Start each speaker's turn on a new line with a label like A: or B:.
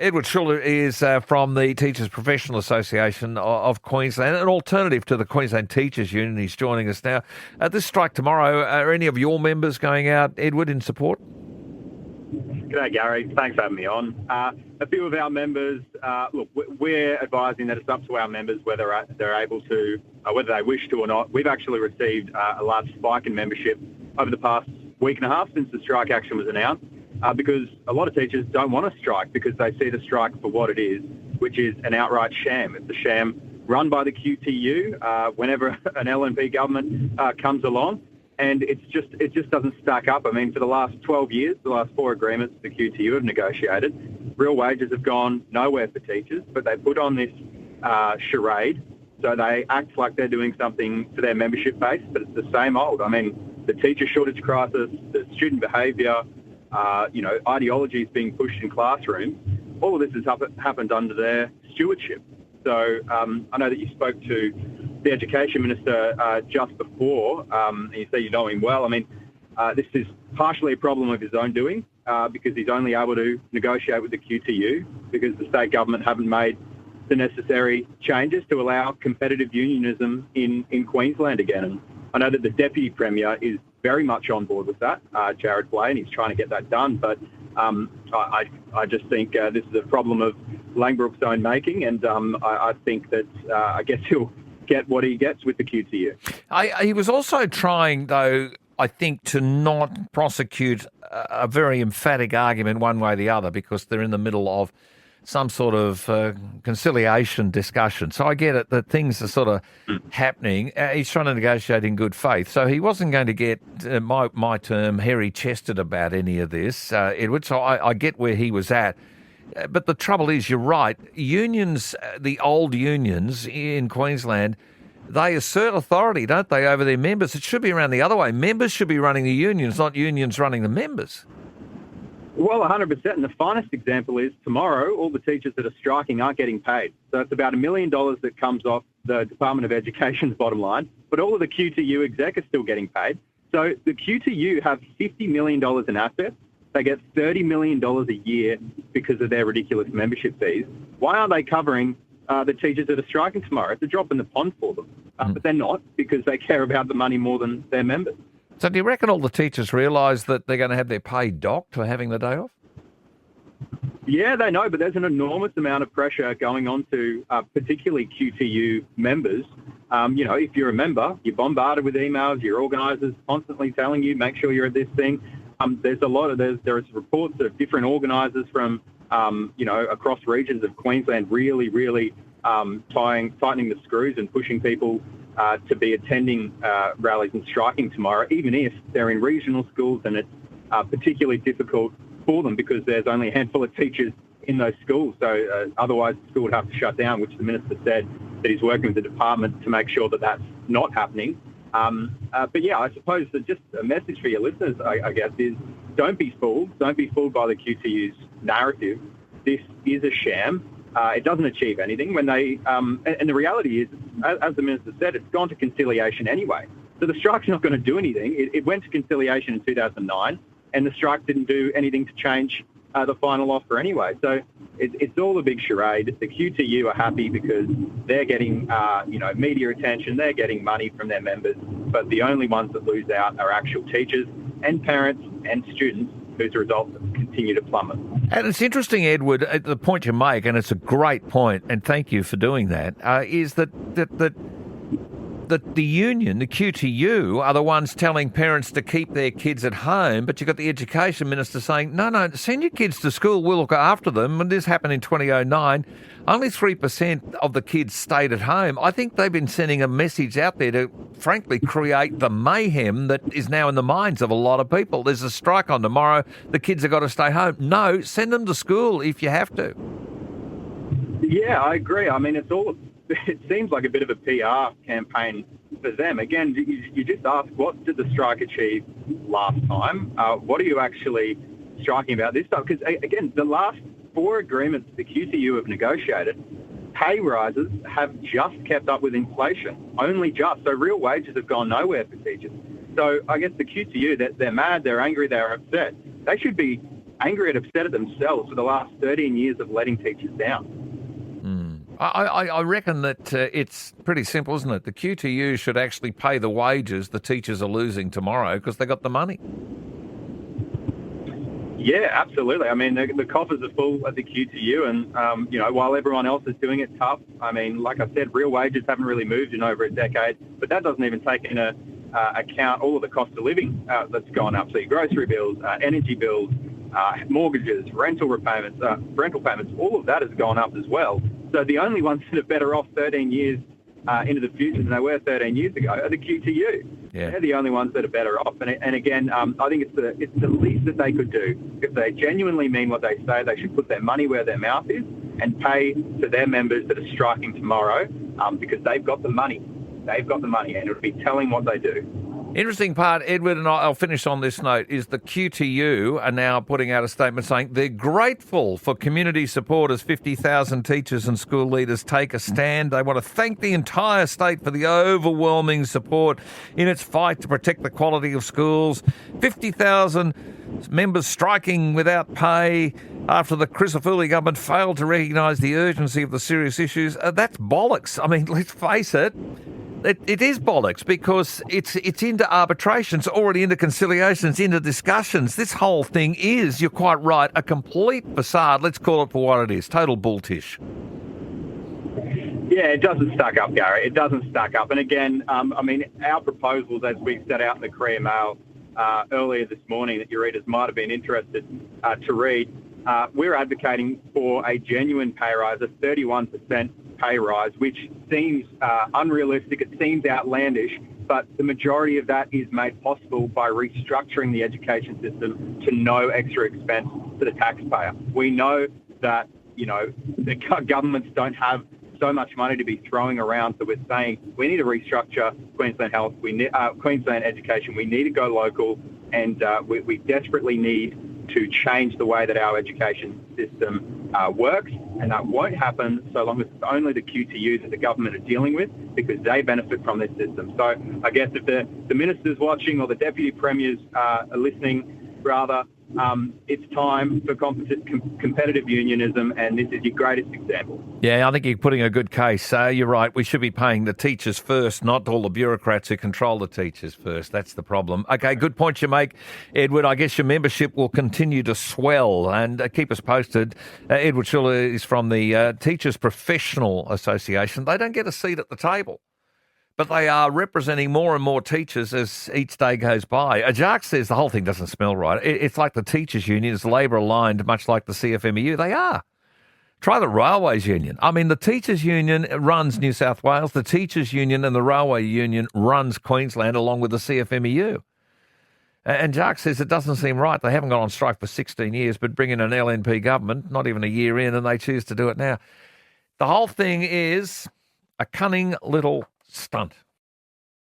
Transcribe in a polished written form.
A: Edward Schuller is from the Teachers Professional Association of Queensland, an alternative to the Queensland Teachers Union. He's joining us now. This strike tomorrow, are any of your members going out, Edward, in support?
B: G'day, Gary. Thanks for having me on. A few of our members, look, we're advising that it's up to our members whether they're able to, whether they wish to or not. We've actually received a large spike in membership over the past week and a half since the strike action was announced, because a lot of teachers don't want to strike because they see the strike for what it is, which is an outright sham. It's a sham run by the QTU whenever an LNP government comes along. And it just doesn't stack up. I mean, for the last 12 years, the last 4 agreements the QTU have negotiated, real wages have gone nowhere for teachers, but they put on this charade. So they act like they're doing something for their membership base, but it's the same old. I mean, the teacher shortage crisis, the student behaviour, ideologies being pushed in classrooms, all of this has happened under their stewardship. So I know that you spoke to the Education Minister just before, and you say you know him well. I mean, this is partially a problem of his own doing because he's only able to negotiate with the QTU because the state government haven't made the necessary changes to allow competitive unionism in Queensland again. And I know that the Deputy Premier is very much on board with that, Jared Blay, and he's trying to get that done. But I just think this is a problem of Langbrook's own making, and I think that I guess he'll get what he gets with the QTU.
A: He was also trying, though, I think, to not prosecute a very emphatic argument one way or the other because they're in the middle of some sort of conciliation discussion. So I get it that things are sort of happening. He's trying to negotiate in good faith. So he wasn't going to get, my term, hairy-chested about any of this, Edward. So I get where he was at. But the trouble is, you're right, unions, the old unions in Queensland, they assert authority, don't they, over their members? It should be around the other way. Members should be running the unions, not unions running the members.
B: Well, 100%. And the finest example is tomorrow, all the teachers that are striking aren't getting paid. So it's about $1 million that comes off the Department of Education's bottom line, but all of the QTU exec are still getting paid. So the QTU have $50 million in assets. They get $30 million a year because of their ridiculous membership fees. Why aren't they covering the teachers that are striking tomorrow? It's a drop in the pond for them. But they're not because they care about the money more than their members.
A: So do you reckon all the teachers realise that they're going to have their pay docked for having the day off?
B: Yeah, they know, but there's an enormous amount of pressure going on to particularly QTU members. If you're a member, you're bombarded with emails, your organisers constantly telling you, make sure you're at this thing. There's reports of different organisers from, across regions of Queensland really tightening the screws and pushing people to be attending rallies and striking tomorrow, even if they're in regional schools and it's particularly difficult for them because there's only a handful of teachers in those schools. So otherwise the school would have to shut down, which the Minister said that he's working with the department to make sure that that's not happening. But yeah, I suppose that just a message for your listeners, I guess, is don't be fooled. Don't be fooled by the QTU's narrative. This is a sham. It doesn't achieve anything. When they and the reality is, as the Minister said, it's gone to conciliation anyway. So the strike's not going to do anything. It went to conciliation in 2009, and the strike didn't do anything to change the final offer anyway. So it's all a big charade. The QTU are happy because they're getting, media attention. They're getting money from their members. But the only ones that lose out are actual teachers and parents and students whose results continue to plummet.
A: And it's interesting, Edward, the point you make, and it's a great point, and thank you for doing that, is that the union, the QTU, are the ones telling parents to keep their kids at home, but you've got the Education Minister saying, no, send your kids to school, we'll look after them. When this happened in 2009, only 3% of the kids stayed at home. I think they've been sending a message out there to, frankly, create the mayhem that is now in the minds of a lot of people. There's a strike on tomorrow, the kids have got to stay home. No, send them to school if you have to.
B: Yeah, I agree. I mean, it seems like a bit of a PR campaign for them. Again, you just ask, what did the strike achieve last time? What are you actually striking about this time? Because, again, the last 4 agreements the QTU have negotiated, pay rises have just kept up with inflation, only just. So real wages have gone nowhere for teachers. So I guess the QTU, they're mad, they're angry, they're upset. They should be angry and upset at themselves for the last 13 years of letting teachers down.
A: I reckon that it's pretty simple, isn't it? The QTU should actually pay the wages the teachers are losing tomorrow because they got the money.
B: Yeah, absolutely. I mean, the coffers are full at the QTU, and while everyone else is doing it tough, I mean, like I said, real wages haven't really moved in over a decade, but that doesn't even take into account all of the cost of living that's gone up. So your grocery bills, energy bills, mortgages, rental payments, all of that has gone up as well. So the only ones that are better off 13 years into the future than they were 13 years ago are the QTU.
A: Yeah.
B: They're the only ones that are better off. And again, I think it's the least that they could do. If they genuinely mean what they say, they should put their money where their mouth is and pay to their members that are striking tomorrow because they've got the money. They've got the money, and it'll be telling what they do.
A: Interesting part, Edward, and I'll finish on this note, is the QTU are now putting out a statement saying they're grateful for community support as 50,000 teachers and school leaders take a stand. They want to thank the entire state for the overwhelming support in its fight to protect the quality of schools. 50,000 members striking without pay after the Crisafulli government failed to recognise the urgency of the serious issues. That's bollocks. I mean, let's face it. It is bollocks because it's into arbitration, it's already into conciliations, into discussions. This whole thing is, you're quite right, a complete facade. Let's call it for what it is. Total bulltish.
B: Yeah, it doesn't stack up, Gary. It doesn't stack up. And again, I mean, our proposals, as we set out in the Courier Mail earlier this morning that your readers might have been interested to read, we're advocating for a genuine pay rise, a 31% pay rise, which seems unrealistic. It seems outlandish, but the majority of that is made possible by restructuring the education system to no extra expense to the taxpayer. We know that, the governments don't have so much money to be throwing around, so we're saying we need to restructure Queensland Health, Queensland Education. We need to go local, and we desperately need to change the way that our education system works, and that won't happen so long as it's only the QTU that the government are dealing with, because they benefit from this system. So I guess if the minister's watching, or the deputy premiers are listening, rather, it's time for competitive unionism, and this is your greatest example.
A: Yeah, I think you're putting a good case. You're right. We should be paying the teachers first, not all the bureaucrats who control the teachers first. That's the problem. Okay, good point you make, Edward. I guess your membership will continue to swell, and keep us posted. Edward Schuller is from the Teachers Professional Association. They don't get a seat at the table, but they are representing more and more teachers as each day goes by. Jacques says the whole thing doesn't smell right. It's like the teachers' union is Labor-aligned, much like the CFMEU. They are. Try the Railways Union. I mean, the teachers' union runs New South Wales. The teachers' union and the Railway Union runs Queensland, along with the CFMEU. And Jacques says it doesn't seem right. They haven't gone on strike for 16 years, but bring in an LNP government, not even a year in, and they choose to do it now. The whole thing is a cunning little stunt.